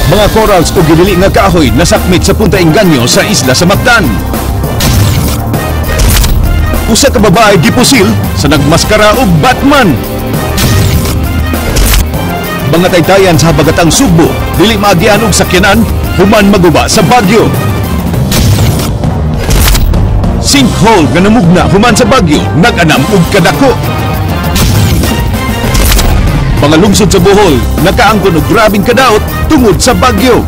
Mga corals o ginili nga kahoy nasakmit sa Punta Inganyo sa isla sa Mactan. Usa ka babae gipusil sa nagmaskara og Batman. Mga taytayan sa habagatang Sugbo, dili maagian og sakyanan, human maguba sa Bagyo. Sinkhole nga namugna human sa Bagyo, nag-anam og kadako. Mga lungsod sa Bohol, nakaangkon og grabing kadaot tungod sa Bagyo.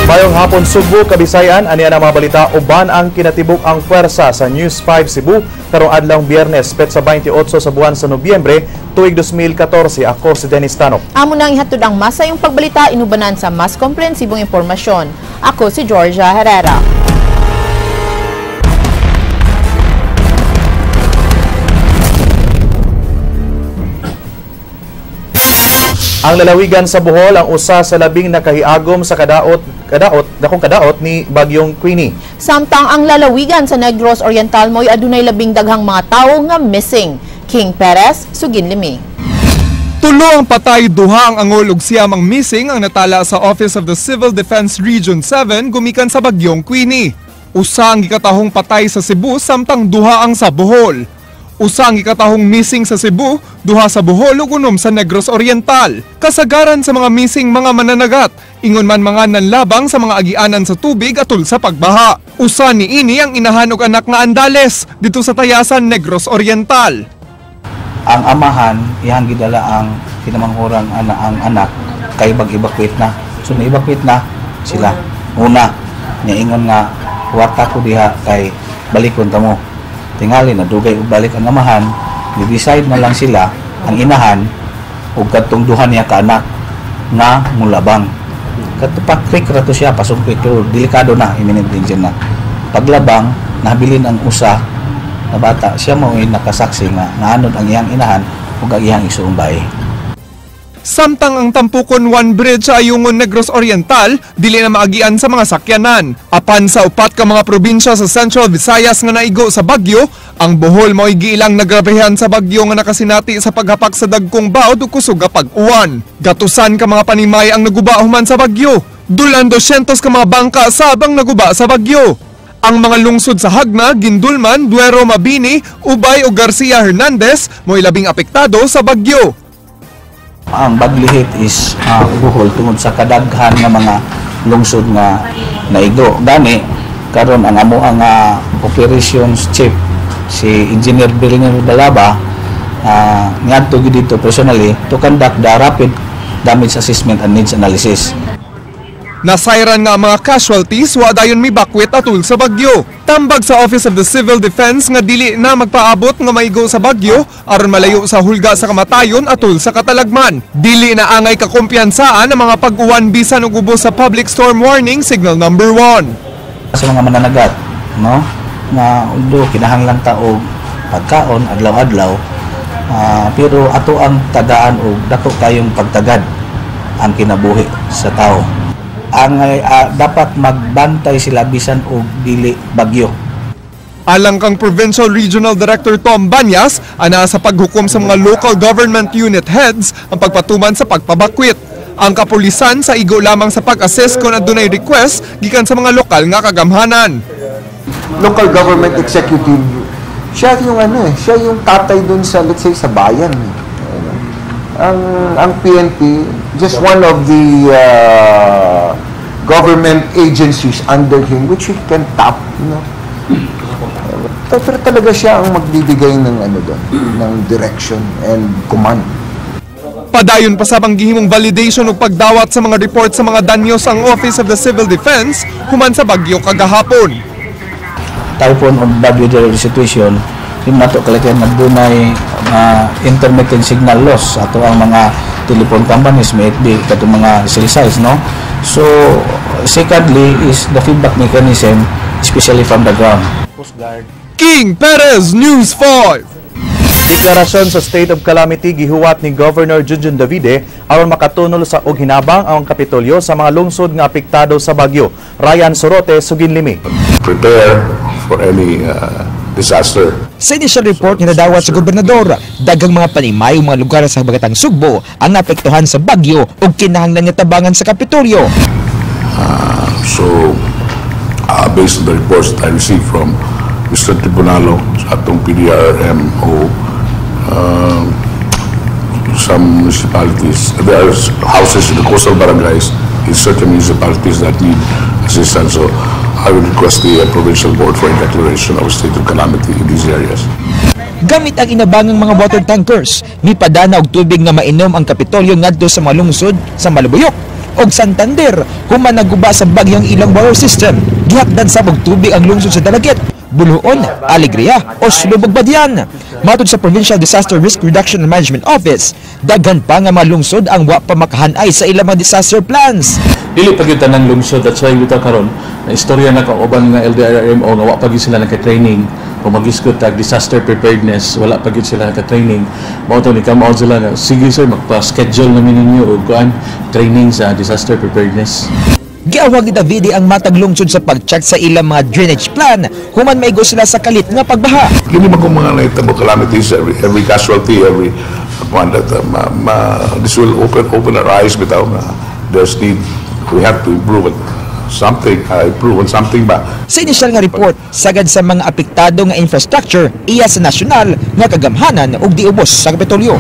Mayong hapon Sugbo, Kabisayan, ani ang mga balita uban ang kinatibuk ang puwersa sa News 5 Cebu karong adlaw Biyernes, petsa 28 sa buwan sa Nobyembre, tuig 2014. Ako si Dennis Tanok. Amo nang ihatod ang masayong pagbalita inubanan sa mas komprehensibong impormasyon. Ako si Georgia Herrera. Ang lalawigan sa Bohol ang usa sa labing nakahiagom sa dakong kadaot ni Bagyong Queenie. Samtang ang lalawigan sa Negros Oriental mo'y adunay labing daghang mga tawo nga missing. King Perez, Suginlimi. Tulo ang patay, duha ang angol ug siyam ang missing ang natala sa Office of the Civil Defense Region 7 gumikan sa Bagyong Queenie. Usa ang gikatahong patay sa Cebu samtang duha ang sa Bohol. Usa ang ikatahong missing sa Cebu, duha sa Bohol ug unom sa Negros Oriental. Kasagaran sa mga missing mga mananagat, ingon man mga nanlabang sa mga agianan sa tubig atol sa pagbaha. Usa ni ini ang inahan og anak nga Andales dito sa Tayasan, Negros Oriental. Ang amahan iyang gidala ang kinamanghuran ang anak kay bag-evacuate na. So na-evacuate na sila. Una, niya ingon nga huwata ko diha kay balikon ta mo. Tingali na dugay ug balik ang amahan, i-decide na lang sila ang inahan ug kadtong duha niya ka anak nga mulabang. Katupak quick ra to siya pasungkit pero delikado na, imminent danger na. Paglabang nabilin ang usa na bata, siya mao nakasaksi nga naanod ang iyang inahan ug ang iyang isuong bayi. Samtang ang Tampukon 1 Bridge sa Ayungon, Negros Oriental, dili na maagian sa mga sakyanan. Apan sa upat ka mga probinsya sa Central Visayas nga naigo sa bagyo, ang Bohol mao'y giilang nagrabehan sa bagyo nga nakasinati sa paghapak sa dagkong baod ug kusog nga pag-uwan. Gatusan ka mga panimay ang naguba human sa bagyo. Dulan 200 ka mga bangka sabang naguba sa bagyo. Ang mga lungsod sa Hagna, Gindulman, Duero, Mabini, Ubay ug Garcia Hernandez mo'y labing apektado sa bagyo. Ang baglihit is Bohol tungod sa kadaghan nga mga lungsod nga naigo. Gani karon ang amo ang operations chief si Engineer Berliner Dalaba ngadto gyud dito personally to conduct the rapid damage assessment and needs analysis. Nasayran nga ang mga casualties wa dayon mibakwit atol sa bagyo. Tambag sa Office of the Civil Defense nga dili na magpaabot nga maigo sa bagyo aron malayo sa hulga sa kamatayon atol sa katalagman. Dili na angay kakumpiyansaan ang mga pag-uwan bisan og ubos sa Public Storm Warning Signal Number 1. Sa mga mananagat, no? Na although kinahanglan ta og pagkaon adlaw-adlaw, pero ato ang tagaan og dako kayong pagtagad ang kinabuhi sa tao. Ang dapat magbantay sila bisan og dili bagyo. Alang kang Provincial Regional Director Tom Banyas, ana sa paghukom sa mga local government unit heads ang pagpatuman sa pagpabakwit. Ang kapulisan sa igo lamang sa pag-assess kung adunay request gikan sa mga lokal nga kagamhanan. Local government executive, siya yung tatay dun sa, let's say, sa bayan. Ang PNP, just one of the government agencies under him which he can tap, pero talaga siya ang magbibigay ng ng direction and command. Padayon pa sa panggihimong validation ug pagdawat sa mga report sa mga danyos ang Office of the Civil Defense human sa bagyo kagahapon. Typhoon o bagyo situation, yung nato kalakihan nagdunay intermittent signal loss ato ang mga telephone companies may be katong mga cell sites, no? So secondly is the feedback mechanism especially from the ground. Coast Guard. King Perez, News 5. Deklarasyon sa state of calamity gihuwat ni Governor Junjun Davide aron makatunol sa og hinabang ang Kapitolyo sa mga lungsod nga apektado sa bagyo. Ryan Sorote, Suginlimi. Prepare for any disaster. Sa initial report na nadawat sa gobernador, daghang mga panimay mga lugar sa Habagatang Sugbo ang naapektuhan sa bagyo ug kinahanglan nga tabangan sa Kapitolyo. So, based on the reports that I received from Mr. Tribunalo sa atong PDRMO, some municipalities, there are houses in the coastal barangays in certain municipalities that need assistance. So, I will request the provincial board for a declaration of a state of calamity in these areas. Gamit ang inabangang mga water tankers, mipadana og tubig nga mainom ang Kapitolyo ngadto sa mga lungsod sa Malabuyok og Santander human naguba sa bagyong ilang water system. Gihakdan sa og tubig ang lungsod sa Dalagit, Buluon, Alegria o Sulubog Badian. Matod sa Provincial Disaster Risk Reduction and Management Office, daghan pa nga mga lungsod ang wa pa makahanay sa ilang mga disaster plans. Dili pa gyud tanang lungsod at sa yuta karon na istorya na kauban nga LDRRMO nga wa pa gyud sila naka-training o mag-isgot tag disaster preparedness, wala pa gyud sila naka-training. Mao to ni come out sila na sige sir magpa-schedule namin ninyo og kuan training sa disaster preparedness. Giawag ni Davide ang matag lungsod sa pag-check sa ilang mga drainage plan human maigo sila sa kalit nga pagbaha. Kini man kung mga nahitabo calamities, every casualty, every one that this will open our eyes bitaw na there's need, we have to improve it. Improve on something ba? Sa initial nga report, sagad sa mga apektado nga infrastructure iya sa nasyonal nga kagamhanan ug diubos sa Kapitolyo.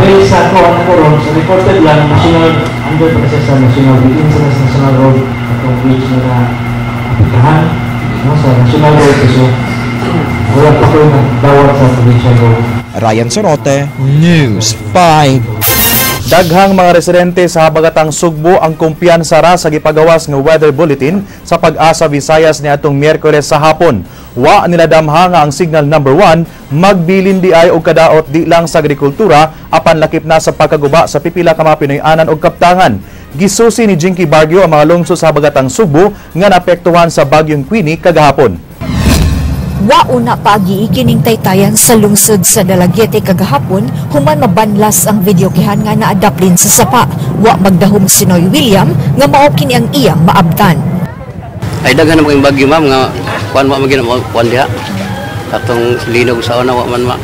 Based sa koron sa reported lang national under process sa national insurance national road atong bridge na apekahan sa national road so wala pa ko dawat sa provincial road. Ryan Sorote, News 5. Daghang mga residente sa Habagatang Sugbo ang kumpiyansa ra sa gipagawas nga weather bulletin sa Pag-asa Visayas niadtong Miyerkules sa hapon. Wa nila damha nga ang signal number 1 magbilin di ay og kadaot di lang sa agrikultura apan lakip na sa pagkaguba sa pipila ka mga Pinoy-anan og kaptangan. Gisusi ni Jinky Bargyo ang mga lungsod sa Habagatang Sugbo nga naapektuhan sa bagyong Queenie kagahapon. Wauna pagi ikining taytayan sa lungsod sa Dalagete kagahapon human mabanlas ang videokihan nga naadaplin sa sapa. Wa magdahom si Noy William nga mao kini ang iyang maabtan. Ay daghan na mga bagyo ma'am nga kuan wa magina kuan diha. Katong linog sa una wa man ma.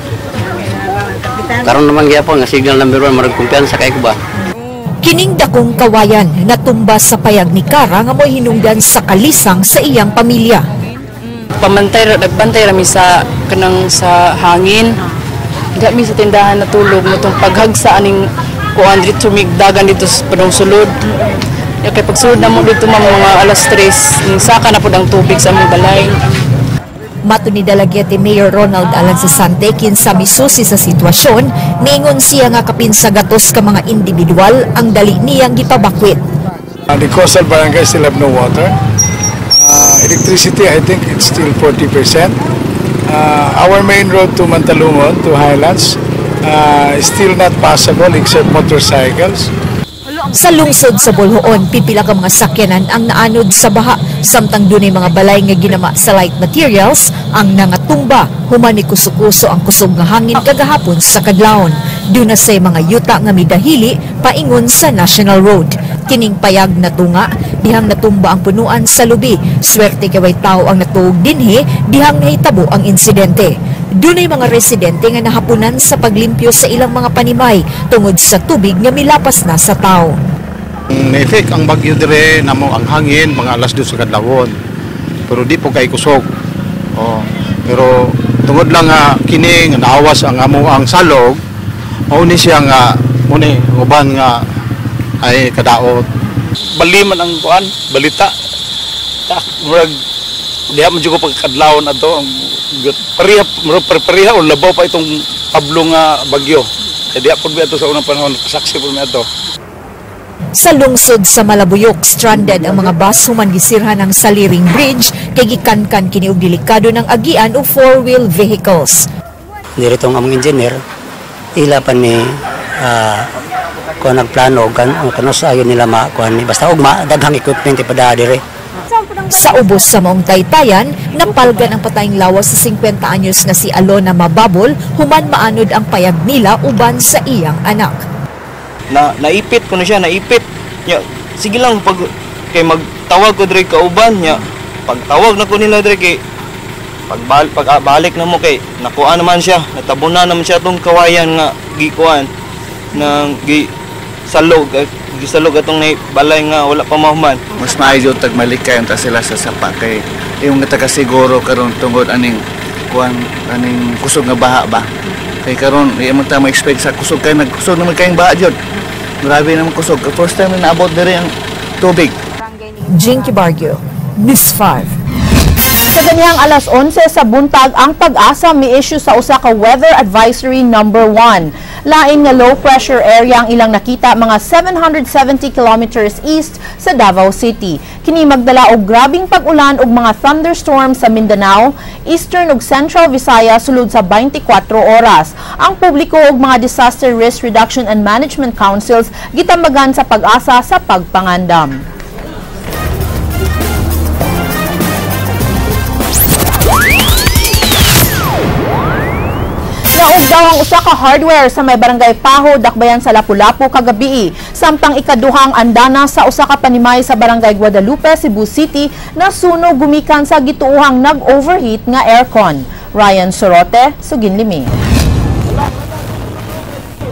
Karon naman gyapon nga signal number 1 marag kumpiyansa kay ko ba. Kining dakong kawayan natumba sa payag ni Kara nga mo'y hinungdan sa kalisang sa iyang pamilya. Nagbantay rami sa kanang sa hangin. Diha mi sa tindahan natulog motong paghagsa aning kuan dito migdagan dito sa padong sulod. Ya kay pagsulod na mo dito mga alas 3 saka na pud ang tubig sa among balay. Mato ni Dalagete Mayor Ronald Alan Sasante kinsa misusi sa sitwasyon, niingon siya nga kapinsa gatos ka mga individual ang dali niyang gipabakwit. The coastal barangay still have no water. Electricity, I think it's still 40%. Our main road to Mantalungon, to Highlands, is still not passable except motorcycles. Sa lungsod sa Bolhoon, pipila ka mga sakyanan ang naanod sa baha, samtang dunay mga balay nga ginama sa light materials ang nangatumba, human ni kuso-kuso ang kusog nga hangin kagahapon sa kadlawon. Duna say mga yuta nga midahili paingon sa National Road. Kining payag na tunga, dihang natumba ang punuan sa lubi. Swerte kay way tao ang natuog dinhi, dihang nahitabo ang insidente. Dunay mga residente nga nahapunan sa paglimpyo sa ilang mga panimay tungod sa tubig nga milapas na sa tao. Na-effect ang bagyo dire namo ang hangin mga alas 2 sa kadlawon. Pero di po kay kusog. Pero tungod lang nga kini nga naawas ang amo ang salog, mao ni siya nga muni uban nga ay kadaot. Baliman ang kuan, balita. Murag diha man jud ko pagkadlawon ato ang pareha o labaw pa itong Pablo nga bagyo. Kaya diha pud mi ato sa unang panahon, saksi pud mi ato. Sa lungsod sa Malabuyok, stranded ang mga bus human gisirhan ng Saliring Bridge kay gikankan kini og delikado ng agian o four-wheel vehicles. Dirito ang among engineer ila pa ni kung nagplano kanos ayon nila makuan ni basta ugma daghang equipment ipada dire. Sa ubos sa maong taytayan, napalgan ang patayng lawas sa 50 anyos nga si Alona Mababol human maanod ang payag nila uban sa iyang anak. Naipit ko na siya, naipit. Nya, sige lang pag kay magtawag ko dire kauban nya. Pagtawag na ko nila dire kay Pagbalik na mo kay nakuha naman siya, natabunan naman siya tong kawayan nga gikuan nang gisalog atong balay nga wala pa mahuman. Mas maayo tagmalik kayo ta sila sa sapa kay yung tagasiguro karon tungod aning kusog nga baha ba. Kay karon imo ta ma-expect sa kusog kay nagkusog naman kayong baha jud. Grabe naman kusog. First time na naabot diri ang tubig. Jinky Bargio, News 5. Sa ganihang alas 11 sa buntag, ang Pag-asa mi-issue sa usa ka Weather Advisory number 1. Lain nga low pressure area ang ilang nakita mga 770 kilometers east sa Davao City. Kini magdala og grabing pag-ulan ug mga thunderstorms sa Mindanao, Eastern ug Central Visayas sulod sa 24 oras. Ang publiko ug mga Disaster Risk Reduction and Management Councils gitambagan sa Pag-asa sa pagpangandam. Naog daw ang usa ka hardware sa may barangay Paho, Dakbayan sa Lapu-Lapu kagabi. Samtang ikaduhang andana sa usa ka panimay sa barangay Guadalupe, Cebu City na sunog gumikan sa gituohang nag-overheat nga aircon. Ryan Sorote, Suginlimi.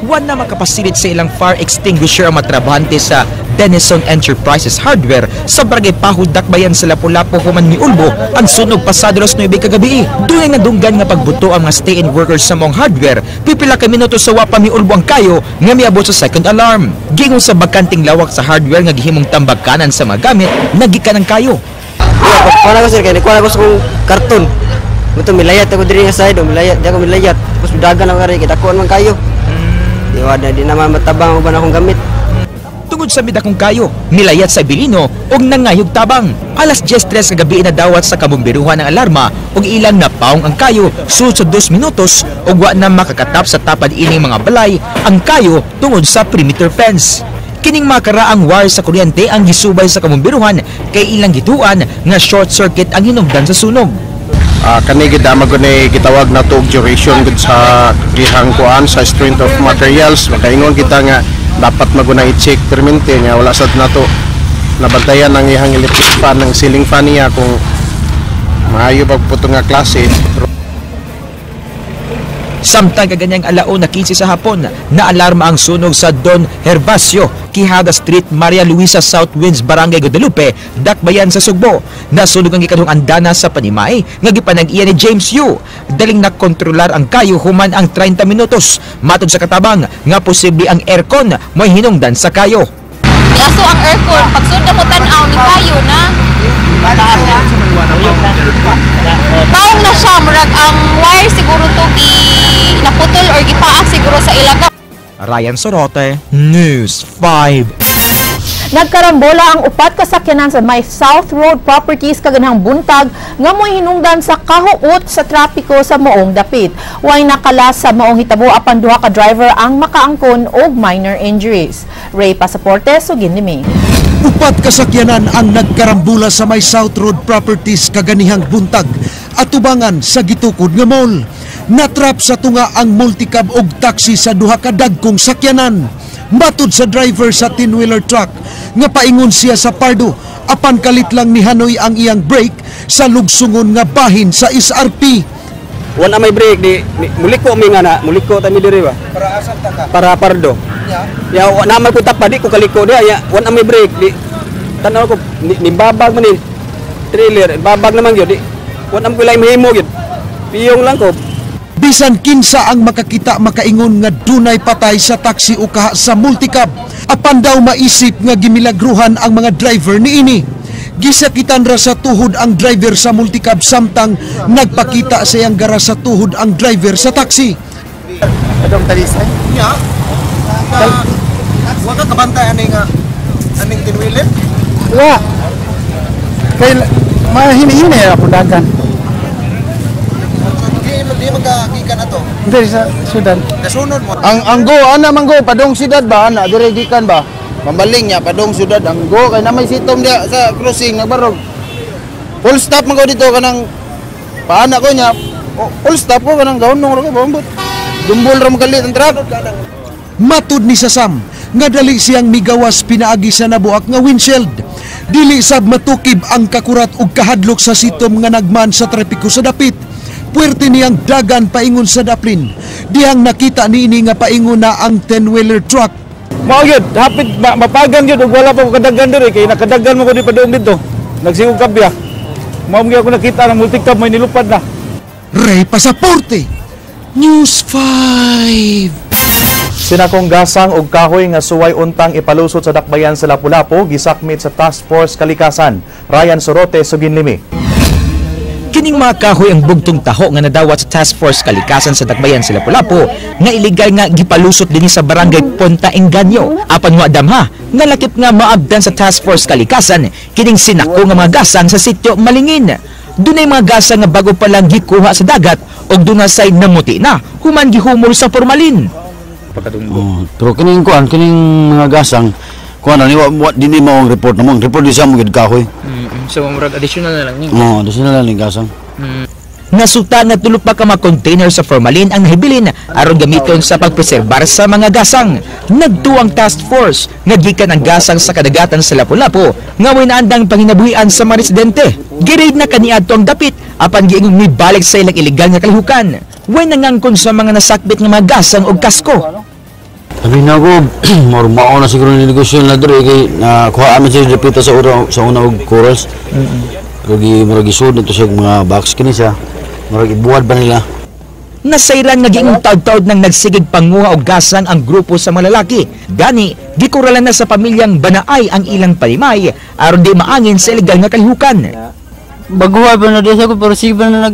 Wan na makapasilit sa ilang fire extinguisher ang matrabahante sa Denison Enterprises Hardware sa barangay Paho, Dakbayan sa Lapu-Lapu human miulbo ang sunog pasado alas 9 kagabi. Dunay nadunggan nga pagbuto ang mga stay-in workers sa mong hardware. Pipila ka minuto sa wapa miulbo ang kayo nga miabot sa second alarm. Gingon sa bakanting lawak sa hardware nga gihimong tambagkanan sa mga gamit, nagikan ang kayo. Kuha ko sir kay kuha ko sa karton. Buto milayat ako diri nga side, milayat tapos dagan ako kay dakuan man kayo. Di naman matabang ba na akong gamit. Tungod sa midakong kayo, milayat sa Ibilino og nangayog tabang. Alas 10:03 kagabi na dawat sa kabomberuhan ng alarma og ilang napaong ang kayo sulod sa 2 minutos og wa na makakatap sa tapad ining mga balay ang kayo tungod sa perimeter fence. Kining makaraang wire sa kuryente ang gisubay sa kabomberuhan kay ilang gituan nga short circuit ang hinungdan sa sunog. Kani gidama ko ni gitawag na to duration gud sa dihang kuan sa strength of materials makaingon kita nga dapat maguna i-check permente nga wala sad nato nabantayan ang ihang electric fan ng ceiling fan niya kung maayo pagputo nga klase. Samtang kaganyang alaon na 15 sa hapon, naalarma ang sunog sa Don Hervasio, Quijada Street, Maria Luisa South Winds, Barangay Guadalupe, Dakbayan sa Sugbo. Nasunog ang ikadung andana sa panimay, nga gipanag-iya ni James Yu. Daling nakontrolar ang kayo human ang 30 minutos. Matod sa katabang, nga posible ang aircon may hinungdan sa kayo. Aso ang aircon, pag sunod mo tanaw ni kayo na, taong na siya, murag ang wire siguro to naputol or gipaak siguro sa ilaga. Ryan Sorote, News 5. Nagkarambola ang upat ka sakyanan sa may South Road Properties kaganhang buntag nga mo'y hinungdan sa kahuot sa trapiko sa moong dapit. Way nakalas sa moong hitabo apan duha ka driver ang makaangkon og minor injuries. Ray Pasaporte, Suginlimi. Upat kasakyanan ang nagkarambula sa may South Road Properties kaganihang buntag at tubangan sa gitukod nga mall. Natrap sa tunga ang multicab og taxi sa duha ka dagkong sakyanan. Matod sa driver sa 10-wheeler truck nga paingon siya sa pardo apan kalit lang ni Hanoy ang iyang brake sa lugsungon nga bahin sa SRP. Wala may brake di muliko mi nga na muliko ta mi diri ba para asam ta ka para pardo ya na may kutap pa di ko kaliko dia ya wala may brake di tanaw ko ni babag man ni trailer babag naman gyud di wala mo lay mahimo gyud piyong lang ko. Bisan kinsa ang makakita makaingon nga dunay patay sa taxi o kaha sa multicab. Apan daw maisip nga gimilagruhan ang mga driver niini. Gisakitan ra sa tuhod ang driver sa multicab samtang nagpakita sa iyang gara sa tuhod ang driver sa taxi. Adong talisay? Ya. Wa ka kabantay aning tinwilin? Wa. Kay mahini-hini ra pundagan. Di magkakikan ato. Hindi sa syudad. Kasunod mo. Ang go ana man go padong syudad ba ana dire gikan ba? Mambaling nya padong syudad ang go kay na may sitom dia sa crossing nagbarog. Full stop man go dito kanang paana ko nya. Full stop ko kanang gaunong ra ko bombot. Dumbol ra magalit ang truck. Matud ni Sasam nga dali siyang migawas pinaagi sa nabuak nga windshield. Dili sab matukib ang kakurat ug kahadlok sa sitom nga nagman sa trapiko sa dapit. Puwerte niyang dagan paingon sa daplin. Dihang nakita niini nga paingon na ang 10-wheeler truck. Mao gyud hapit mapagan gyud ug wala pa ko kadagan diri kay nakadagan mo ko di padung dito. Nagsiug kabya. Mao gyud ako nakita ng multicab may nilupad na. Ray Pasaporte, News 5. Sinakong gasang og kahoy nga suway untang ipalusot sa dakbayan sa Lapu-Lapu gisakmit sa Task Force Kalikasan. Ryan Sorote, Suginlimi. Kining mga kahoy ang bugtong taho nga nadawat sa Task Force Kalikasan sa dakbayan sa Lapu-Lapu nga iligal nga gipalusot dinhi sa barangay Ponta Engaño. Apan wa damha nga lakip nga maabdan sa Task Force Kalikasan kining sinako nga mga gasang sa sitio Malingin. Dunay mga gasang nga bago pa lang gikuha sa dagat og dunasay namuti na human gihumol sa formalin. Pero kining kuan kining mga gasang kuan ani wa dinhi mao ang report namong report di sa mo gid kahoy. So murag additional na lang ni. Additional lang ni gasang. Nasuta na tulo pa ka mga container sa formalin ang nahibilin aron gamiton sa pagpreserbar sa mga gasang. Nagtuang task force nga gikan ang gasang sa kadagatan sa Lapu-Lapu nga way naandang panginabuhian sa mga residente. Gireid na kaniadto ang dapit apan giingong mibalik sa ilang iligal nga kalihukan. Way nangangkon sa mga nasakbit nga mga gasang og kasko. Sabi na ko, mao na siguro ni negosyo na diri kay nakuha amin siya dipita sa una og corals. Murag isud nito siya mga box kini siya. Murag ibuwad ba nila? Nasayran nga giingong taud-taud nang nagsigig panguha og gasang ang grupo sa mga lalaki. Gani, gikuralan na sa pamilyang Banaay ang ilang palimay aron di maangin sa iligal nga kalihukan. Baguha ba na diya ko pero siya na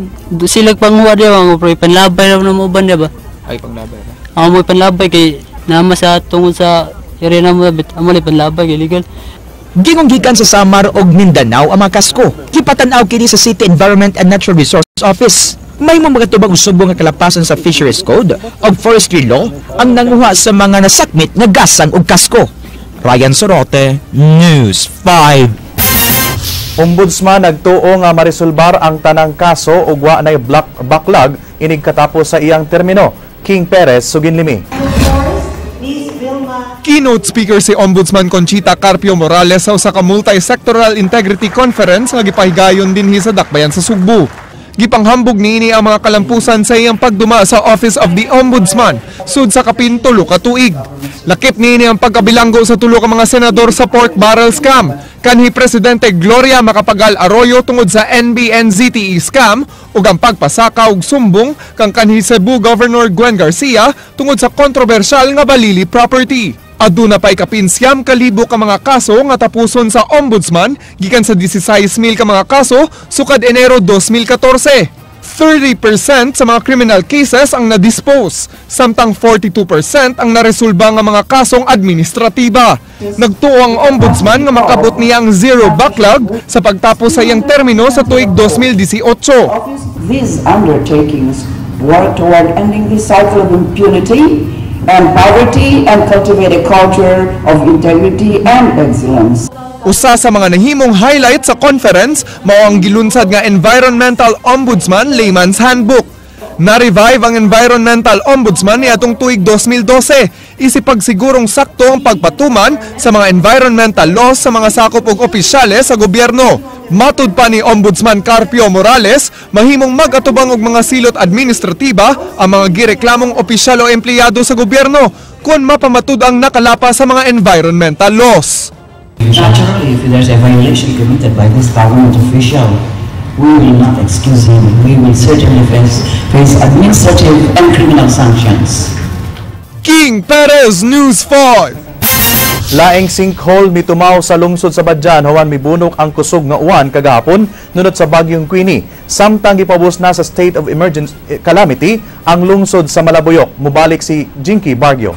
silag panguha diya mo pero panlabay na mo uban diya ba? Ay panglabay. Mo panlabay kay nama sa tungod sa area na mo bit amo panlabay kay legal. Gingong gikan sa Samar og Mindanao ang mga kasko. Kipatan-aw kini sa City Environment and Natural Resources Office. May mga tubang usubong nga kalapasan sa Fisheries Code o Forestry Law ang nanguha sa mga nasakmit nga gasang og kasko. Ryan Sorote, News 5. Ombudsman nagtuo nga marisolbar ang tanang kaso ug wa nay backlog inig katapos sa iyang termino. King Perez, Suginlimi. Keynote speaker si Ombudsman Conchita Carpio Morales sa usa ka multi-sectoral integrity conference nga gipahigayon dinhi sa dakbayan sa Sugbo. Gipanghambog niini ang mga kalampusan sa iyang pagduma sa Office of the Ombudsman sud sa kapin 3 ka tuig. Lakip niini ang pagkabilanggo sa 3 ka mga senador sa pork barrel scam. Kanhi Presidente Gloria Macapagal Arroyo tungod sa NBNZTE scam ug ang pagpasaka og sumbong kang kanhi Cebu Governor Gwen Garcia tungod sa kontrobersyal nga Balili property. Aduna pay kapinsyam kalibo ka mga kaso nga tapuson sa Ombudsman gikan sa 16,000 ka mga kaso sukad Enero 2014. 30% sa mga criminal cases ang na-dispose, samtang 42% ang naresolba nga mga kasong administratiba. Nagtuo ang Ombudsman nga makabot niya ang zero backlog sa pagtapos sa iyang termino sa tuig 2018. These undertakings work toward ending the cycle of impunity and poverty and cultivate a culture of integrity and excellence. Usa sa mga nahimong highlight sa conference mao ang gilunsad nga Environmental Ombudsman Layman's Handbook. Na-revive ang Environmental Ombudsman niadtong tuig 2012 isip pagsigurong sakto ang pagpatuman sa mga environmental laws sa mga sakop ug opisyales sa gobyerno. Matud pa ni Ombudsman Carpio Morales, mahimong mag-atubang og mga silot administratiba ang mga gireklamong opisyal o empleyado sa gobyerno kung mapamatud ang nakalapa sa mga environmental laws. Naturally, if there's a violation committed by this government official, we will not excuse him. We will certainly face administrative and criminal sanctions. King Perez, News 5. Laing sinkhole mitumaw sa lungsod sa Badyan human mibunok ang kusog nga uwan kagahapon nunot sa bagyong Queenie. Samtang gipabus na sa state of emergency calamity ang lungsod sa Malabuyok. Mubalik si Jinky Bargyo.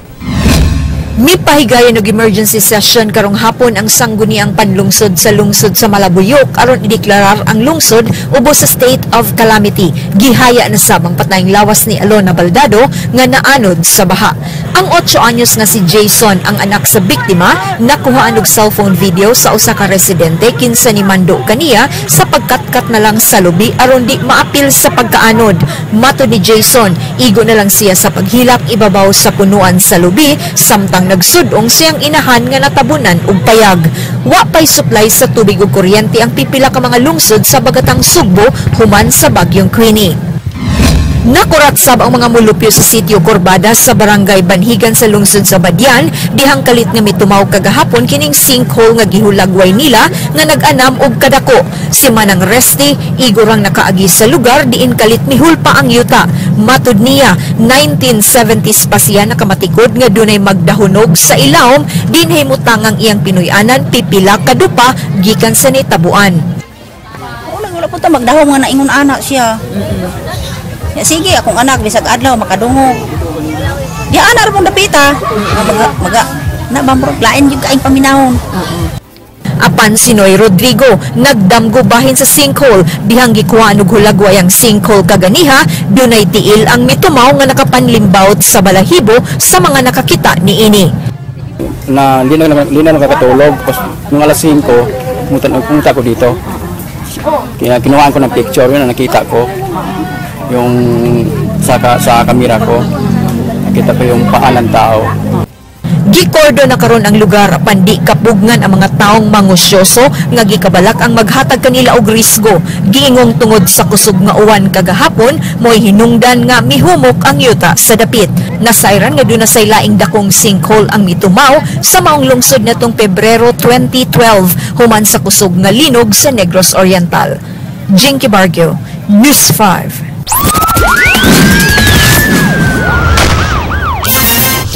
Mipahigayon og emergency session karong hapon ang sangguniang panlungsod sa lungsod sa Malabuyok aron ideklarar ang lungsod ubos sa state of calamity. Gihaya na sabang patayng lawas ni Alona Baldado nga naanod sa baha. Ang 8 anyos nga si Jason, ang anak sa biktima, nakuhaan og cellphone video sa usa ka residente kinsa ni mando kaniya sa pagkatkat na lang sa lubi aron di maapil sa pagkaanod. Matud ni Jason, igo na lang siya sa paghilak ibabaw sa punuan sa lubi samtang dihang nagsudong siyang inahan nga natabunan og payag. Wa pay supply sa tubig ug kuryente ang pipila ka mga lungsod sa Bagatang Sugbo human sa bagyong Queenie. Nakuratsab ang mga mulupyo sa sitio Corbadas sa barangay Banhigan sa lungsod sa Badian dihang kalit nga mitumaw kagahapon kining sinkhole nga gihulagway nila nga nag-anam og kadako. Si Manang Resti igorang nakaagi sa lugar diin kalit mihul pa ang yuta. Matud niya 1970s pa siya nakamatikod nga dunay magdahunog sa ilawom dinhay mutangang iyang Pinoyanan pipila kadupa gikan sa nitabuan. Wala po ta magdahom nga naingon anak siya. Ya, sige, akong anak, bisag adlaw, makadungog. Di anak mong dapita. Nabamrot, lain yung kaing paminahon. Apan si Noy Rodrigo, nagdamgo bahin sa sinkhole, dihang gikuha og hulagway ang sinkhole kaganiha, dunay tiil ang mitumaw nga nakapanlimbaut sa balahibo sa mga nakakita niini. Na linaw nakakatulog, tapos nung alas 5, pumunta ko dito. Kinuhaan ko ng picture, yun na nakita ko. Yung sa kamera ko, nakita ko yung paa ng tao. Gikordo na karon ang lugar pandi kapugngan ang mga taong mangusyoso nga gikabalak ang maghatag kanila og risgo. Giingong tungod sa kusog nga uwan kagahapon mo'y hinungdan nga mihumok ang yuta sa dapit. Nasayran nga doon na say laing dakong sinkhole ang mitumaw sa maong lungsod natong Pebrero 2012 human sa kusog nga linog sa Negros Oriental. Jinky Bargio, News 5.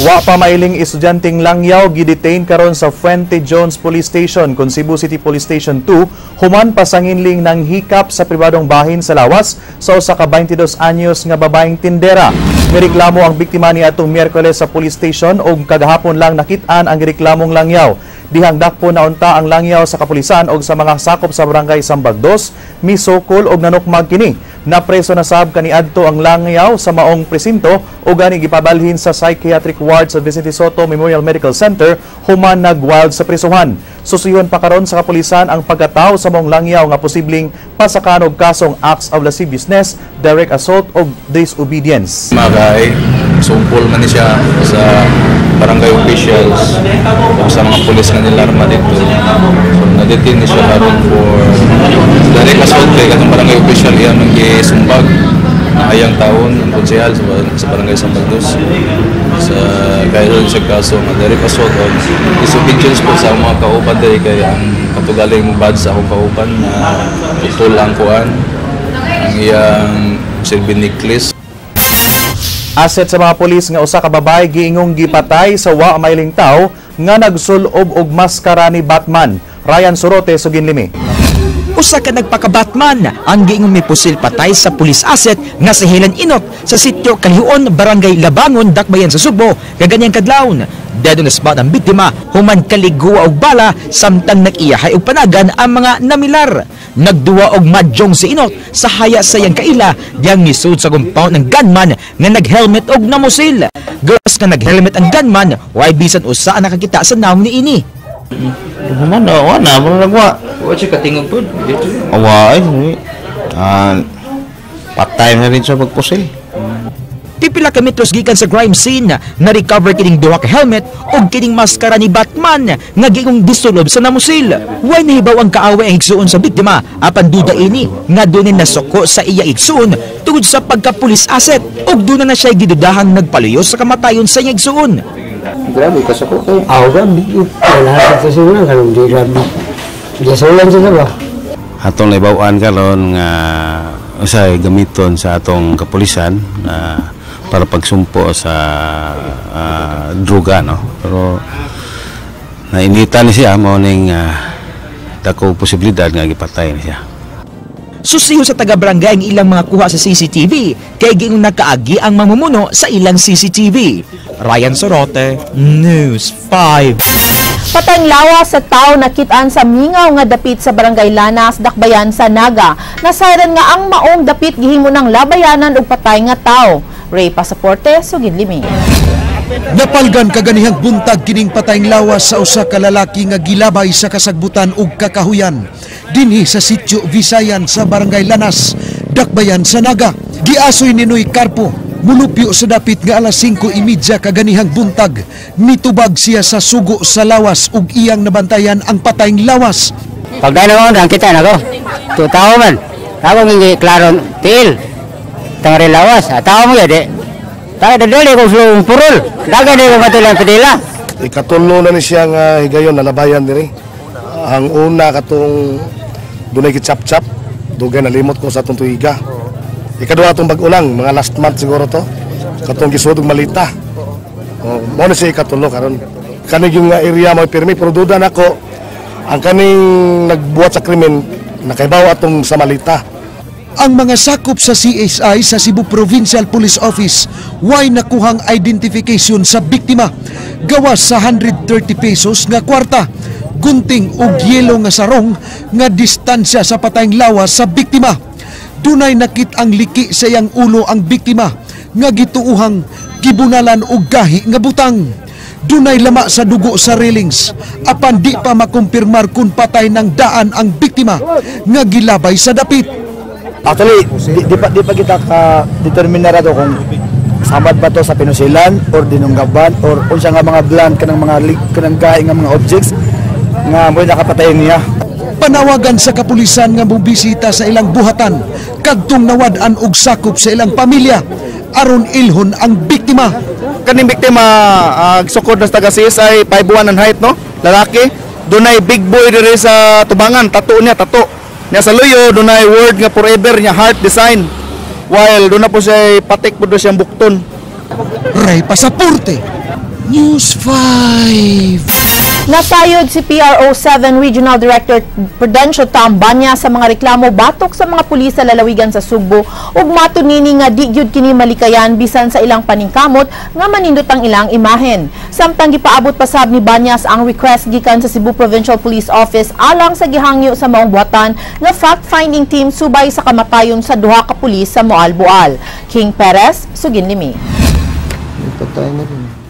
Wa pa mailing estudyanteng Langyaw gidetain karon sa Fuente Jones Police Station kun Cebu City Police Station 2 human pasanginling ng hikap sa pribadong bahin sa lawas sa usa ka 22 anyos nga babaeng tindera. Nireklamo ang biktima niadtong Miyerkules sa police station ug kagahapon lang nakit-an ang reklamong Langyaw. Dihang dakpo na unta ang Langyaw sa kapulisan og sa mga sakop sa barangay Sambag 2, misukol og nanukmag kini. Napreso na sab kaniadto ang Langyaw sa maong presinto ug gani gipabalhin sa psychiatric ward sa Vicente Soto Memorial Medical Center human nagwild sa prisuhan. Susuyon pa karon sa kapulisan ang pagkatao sa maong Langyaw nga posibleng pasakan og kasong acts of lasciviousness, direct assault ug disobedience. Magay, sumpol man siya sa barangay officials sa mga pulis nga nilarma dito. So, na-detain siya karon for direct assault kay katong barangay official iyan nag-sumbag na ayang taon ang konsehal sa barangay Sambag 2 sa gayron siya kaso nga direct assault o disobedience po sa mga kauban dahil kay ang katugaling bad sa akong kauban na tutol ang kuan ang iyang silbi necklace. Aset sa mga pulis nga usa ka babae giingong gipatay sa wa mailing tawo nga nagsulob og maskara ni Batman. Ryan Sorote, Suginlimi. Usa ka nagpaka-Batman ang giingong may pusil patay sa police asset nga si Helen Inot sa sitio Kalihuon, Barangay Labangon, Dakbayan sa Sugbo, kaganyang kadlawon. Dead on the spot ang biktima, human kaligwa og bala samtang nag-iyahay og panagan ang mga namilar. Nagduwa og madyong si Inot sa haya sayang kaila diyang misud sa compound ng gunman nga nag-helmet og namusil. Girls nga nag-helmet ang gunman, why bisan usa ang nakakita sa naong ni ini. Wala, nagwa. Wa siya katingog po dito. Away, patay na rin sa pagpusil. Pipila ka metros gikan sa crime scene na recover kining duha ka helmet ug kining maskara ni Batman nga giingong disulob sa namusil. Way nahibaw ang kaaway ang igsuon sa biktima apan duda ini nga dunay nasuko sa iya igsuon tungod sa pagka-police asset ug duna na siya gidudahang nagpaluyo sa kamatayon sa iya igsuon. Grabe ka sa ko kay. Grabe. Wala sa sunan karon di grabe. Di sunan siya ba? Atong naibawaan karon nga usay gamiton sa atong kapulisan na para pagsumpo sa droga, no? Pero nainitan ni siya mao ning dako posibilidad nga gipatay ni siya. Susiho sa taga-barangay ang ilang mga kuha sa CCTV kay giingong nakaagi ang mamumuno sa ilang CCTV. Ryan Sorote, News 5. Patayng lawas sa tao nakit-an sa mingaw nga dapit sa Barangay Lanas, Dakbayan sa Naga. Nasayran nga ang maong dapit gihimo ng labayanan og patay nga tao. Ray Pasaporte, Suginlimi. Napalgan kaganihang buntag kining patayng lawas sa usa ka lalaki nga gilabay sa kasagbutan ug kakahuyan dinhi sa sitio Visayan sa Barangay Lanas, Dakbayan sa Naga. Giasoy ni Noy Carpo Mulupyo sa dapit nga alas 5:30 kaganihang buntag, nitubag siya sa sugo sa lawas ug iyang nabantayan ang patayng lawas. Pagdano ko, kita na ko. 2 man. Ako hindi klaro til. Tangari lawas. Tao mo yun, tayo dadali ko sa purol. Daga na yung matulang pedila. Ikatulo na ni siyang higayon na nabayan diri. Ang una katong dunay gitsap-chap, dugay nalimot ko sa atong tuiga. Ikaduha atong bag-ulang, mga last month siguro to. Katong gisud og malita. Mo na siya ikatulo karon. Kani yung area mo pirmi pero duda nako ang kaning nagbuhat sa krimen nakaibaw atong sa malita. Ang mga sakop sa CSI sa Cebu Provincial Police Office way nakuhang identification sa biktima. Gawas sa 130 pesos nga kwarta, gunting ug yelo nga sarong nga distansya sa patayng lawas sa biktima. Dunay nakit ang liki sa iyang ulo ang biktima nga gituuhang gibunalan og gahi nga butang. Dunay lama sa dugo sa railings, apan di pa makumpirmar kung patay ng daan ang biktima nga gilabay sa dapit. Actually, di pa kita ka-determinar ato kung samad ba to sa pinusilan or dinunggaban or unsa nga mga bland kanang mga kanang kain nga mga objects nga mo nakapatayon niya. Panawagan sa kapulisan nga mobisita sa ilang buhatan kadtong nawad-an og sakop sa ilang pamilya aron ilhon ang biktima. Kaning biktima sukod na taga CSI 5'1" height, no? Lalaki, dunay big boy diri sa tubangan, tattoo niya, tattoo. Niya sa luyo, dunay word nga forever niya heart design. While doon na po siya patik po doon siyang bukton. Ray Pasaporte, News 5. Nasayod si PRO7 Regional Director Prudencio Tom Banya sa mga reklamo batok sa mga pulis sa lalawigan sa Sugbo ug matunini nga di gyud kini malikayan bisan sa ilang paningkamot nga manindot ang ilang imahen. Samtang gipaabot pasab ni Banyas ang request gikan sa Cebu Provincial Police Office alang sa gihangyo sa maong buhatan nga fact-finding team subay sa kamatayon sa duha ka pulis sa Moalboal. King Perez, Sugin Limi.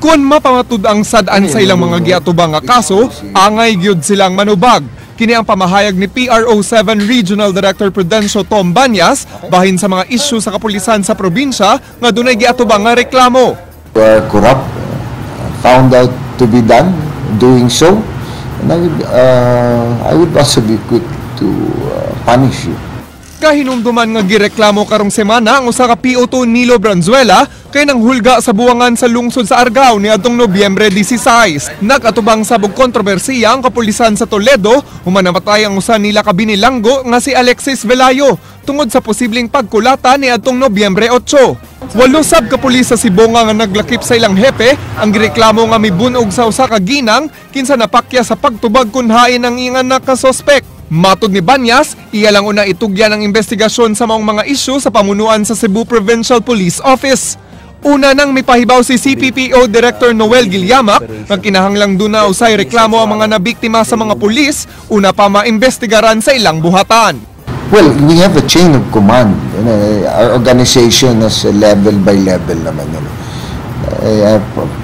Kung mapamatud ang sad-an sa ilang mga giatubang nga kaso, angay gyud silang manubag. Kini ang pamahayag ni PRO7 Regional Director Prudencio Tom Banyas bahin sa mga isyu sa kapulisan sa probinsya nga dunay giatubang nga reklamo. Corrupt, found out to be done doing so, and I would also be quick to punish you. Kahinumduman nga gireklamo karong semana ang usa ka PO2 Nilo Branzuela kay nang hulga sa buwangan sa lungsod sa Argao niadtong Nobyembre 16. Nagatubang sabog kontrobersiya ang kapulisan sa Toledo human namatay ang usa nila ka binilanggo nga si Alexis Velayo tungod sa posibleng pagkulata niadtong Nobyembre 8. Walo sab ka pulis sa Sibonga nga naglakip sa ilang hepe ang gireklamo nga mibunog sa usa ka ginang kinsa napakya sa pagtubag kun hain ang ingan na kasospek. Matod ni Banyas, iya lang una itugyan ang investigasyon sa maong mga isyu sa pamunuan sa Cebu Provincial Police Office. Una nang mipahibaw si CPPO Director Noel Guilliamac, nagkinahanglang duna usay reklamo ang mga nabiktima sa mga pulis, una pa maimbestigaran sa ilang buhatan. Well, we have a chain of command. Our organization is level by level naman yun.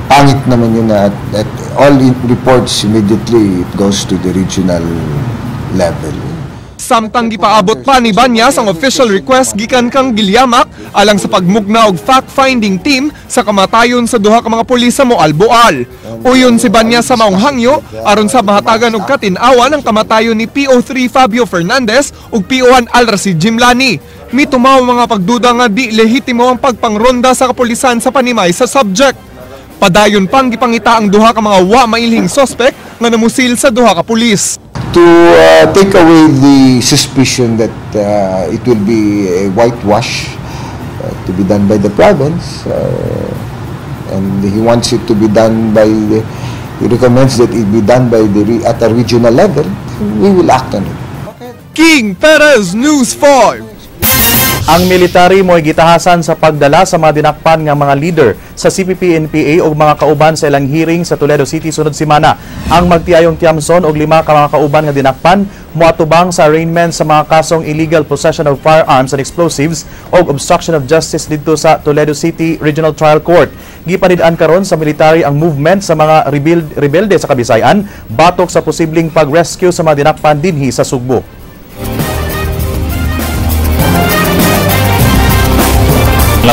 Pangit naman yun na at all reports immediately it goes to the regional level. Samtang gipaabot pa ni Banyas ang official request gikan kang Guilliamac alang sa pagmugna og fact-finding team sa kamatayon sa duha ka mga pulis sa Moalboal. Uyon si Banyas sa maong hangyo aron sa mahatagan og katin-awan ang kamatayon ni PO3 Fabio Fernandez ug PO1 Alracid Jimlani. Mitumaw mga pagduda nga di lehitimo ang pagpangronda sa kapulisan sa panimay sa subject. Padayon pang gipangita ang duha ka mga wa mailhing suspect nga namusil sa duha ka pulis. To take away the suspicion that it will be a whitewash to be done by the province, and he wants it to be done by he recommends that it be done by at a regional level, we will act on it. King Perez, News 5. Ang military mo'y gitahasan sa pagdala sa mga dinakpan nga mga leader sa CPP-NPA o mga kauban sa ilang hearing sa Toledo City sunod semana. Ang magtiyayong Tiamson o 5 ka mga kauban nga dinakpan moatubang sa arraignment sa mga kasong illegal possession of firearms and explosives o obstruction of justice dito sa Toledo City Regional Trial Court. Gipanid-an karon sa military ang movement sa mga rebelde sa Kabisayan batok sa posibleng pag-rescue sa mga dinakpan dinhi sa Sugbo.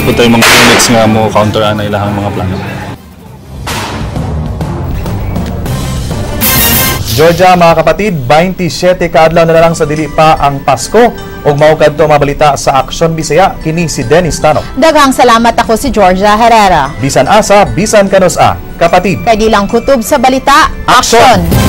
napod tayo mga units nga mo counter ang ilahang mga plano. Georgia, mga kapatid, 27 kaadlaw na lang sa dili pa ang Pasko. Ug mao kadto mabalita sa Aksyon Bisaya, kini si Dennis Tano. Daghang salamat, ako si Georgia Herrera. Bisan asa, bisan kanus-a, kapatid. Kay di lang kutob sa balita, aksyon!